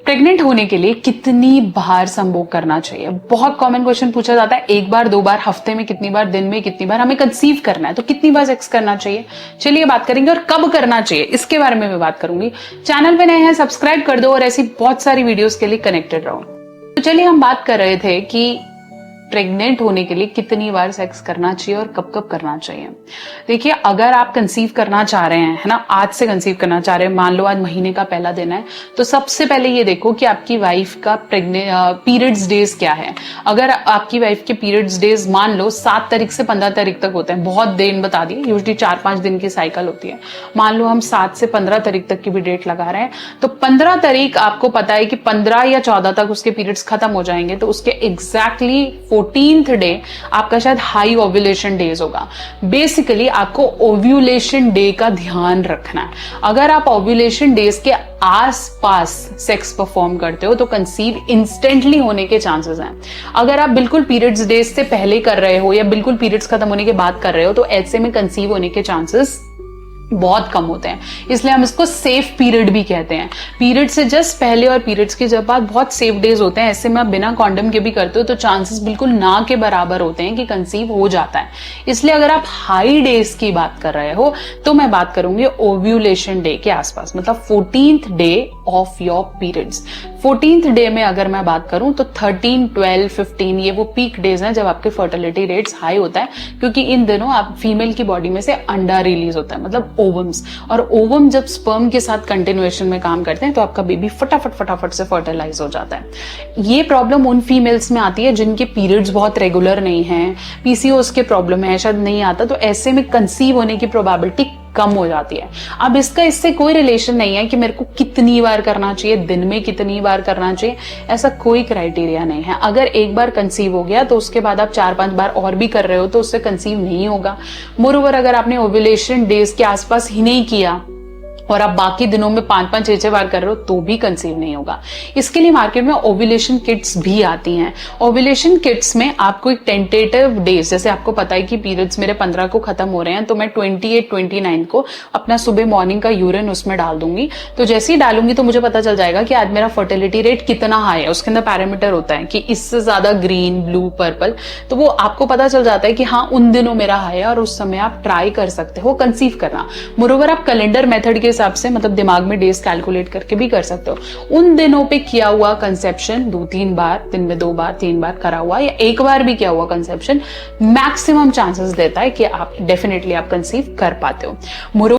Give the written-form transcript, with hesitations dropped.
Pregnant होने के लिए कितनी बार संभोग करना चाहिए? बहुत कॉमन क्वेश्चन पूछा जाता है, एक बार, दो बार, हफ्ते में कितनी बार, दिन में कितनी बार, हमें कंसीव करना है तो कितनी बार सेक्स करना चाहिए? चलिए बात करेंगे, और कब करना चाहिए इसके बारे में मैं बात करूंगी। चैनल पे नए हैं सब्सक्राइब कर दो और ऐसी बहुत सारी वीडियोस के लिए कनेक्टेड रहो। तो चलिए हम बात कर रहे थे कि प्रेग्नेंट होने के लिए कितनी बार सेक्स करना चाहिए और कब कब करना चाहिए। देखिए, अगर आप कंसीव करना चाह रहे हैं, है ना, आज से कंसीव करना चाह रहे हैं, मान लो आज महीने का पहला दिन है, तो सबसे पहले ये देखो कि आपकी वाइफ का पीरियड्स डेज क्या है। अगर आपकी वाइफ के पीरियड्स डेज मान लो 7 तारीख से 15 तारीख तक होते हैं, बहुत दिन बता दिए, यूजुअली 4-5 दिन की साइकिल होती है, मान लो हम 7 से 15 तारीख तक की भी डेट लगा रहे हैं, तो 15 तारीख आपको पता है कि 15 या 14 तक उसके पीरियड्स खत्म हो जाएंगे, तो उसके एग्जैक्टली 14th डे आपका शायद हाई ओव्यूलेशन डेज होगा। बेसिकली आपको ओव्यूलेशन डे का ध्यान रखना है। अगर आप ओव्यूलेशन डेज के आसपास सेक्स परफॉर्म करते हो तो कंसीव इंस्टेंटली होने के चांसेस हैं। अगर आप बिल्कुल पीरियड्स डेज से पहले कर रहे हो या बिल्कुल पीरियड्स खत्म होने के बाद कर रहे हो तो ऐसे में कंसीव होने के चांसेस बहुत कम होते हैं, इसलिए हम इसको सेफ पीरियड भी कहते हैं। पीरियड से जस्ट पहले और पीरियड्स के जब बाद बहुत सेफ डेज होते हैं, ऐसे में आप बिना कॉन्डम के भी करते हो तो चांसेस बिल्कुल ना के बराबर होते हैं कि कंसीव हो जाता है। इसलिए अगर आप हाई डेज की बात कर रहे हो तो मैं बात करूंगी ओव्यूलेशन डे के आसपास, मतलब 14th day of your periods. 14th day में अगर मैं बात करूं तो 13, 12, 15 ये वो पीक डेज हैं जब आपके फर्टिलिटी रेट्स हाई होता है, क्योंकि इन दिनों आप फीमेल की बॉडी में से अंडा रिलीज होता है, मतलब ओवम्स, और ओवम जब स्पर्म के साथ कंटिन्यूएशन में काम करते हैं तो आपका बेबी फटाफट से फर्टिलाइज हो जाता है। ये प्रॉब्लम उन फीमेल्स में आती है जिनके पीरियड्स बहुत रेगुलर नहीं है, पीसीओएस के प्रॉब्लम है, शायद नहीं आता, तो ऐसे में कंसीव होने की प्रोबेबिलिटी कम हो जाती है। अब इसका इससे कोई रिलेशन नहीं है कि मेरे को कितनी बार करना चाहिए, दिन में कितनी बार करना चाहिए, ऐसा कोई क्राइटेरिया नहीं है। अगर एक बार कंसीव हो गया तो उसके बाद आप 4-5 बार और भी कर रहे हो तो उससे कंसीव नहीं होगा। मोरओवर अगर आपने ओव्यूलेशन डेज के आसपास ही नहीं किया और आप बाकी दिनों में 5-5, 6-6 बार कर रहे हो तो भी कंसीव नहीं होगा। इसके लिए मार्केट में ओव्यूलेशन किट्स भी आती हैं। ओव्यूलेशन किट्स में आपको एक टेंटेटिव डेज, जैसे आपको पता है कि पीरियड्स मेरे 15 को खत्म हो रहे हैं तो मैं 28, 29 को अपना सुबह मॉर्निंग का यूरिन उसमें डाल दूंगी। तो जैसे ही डालूंगी तो मुझे पता चल जाएगा कि आज मेरा फर्टिलिटी रेट कितना हाई है। उसके अंदर पैरामीटर होता है कि इससे ज्यादा ग्रीन, ब्लू, पर्पल, तो वो आपको पता चल जाता है कि हाँ उन दिनों मेरा हाई है और उस समय आप ट्राई कर सकते हो कंसीव करना। मोरोवर आप कैलेंडर मेथड के हिसाब से, मतलब दिमाग में डेज कैलकुलेट करके भी कर सकते हो। उन दिनों पे किया हुआ कंसेप्शन 2-3 बार, दिन में 2 बार, 3 बार करा हुआ या एक बार भी किया हुआ कंसेप्शन मैक्सिमम चांसेस देता है कि आप डेफिनेटली आप कंसीव कर पाते हो।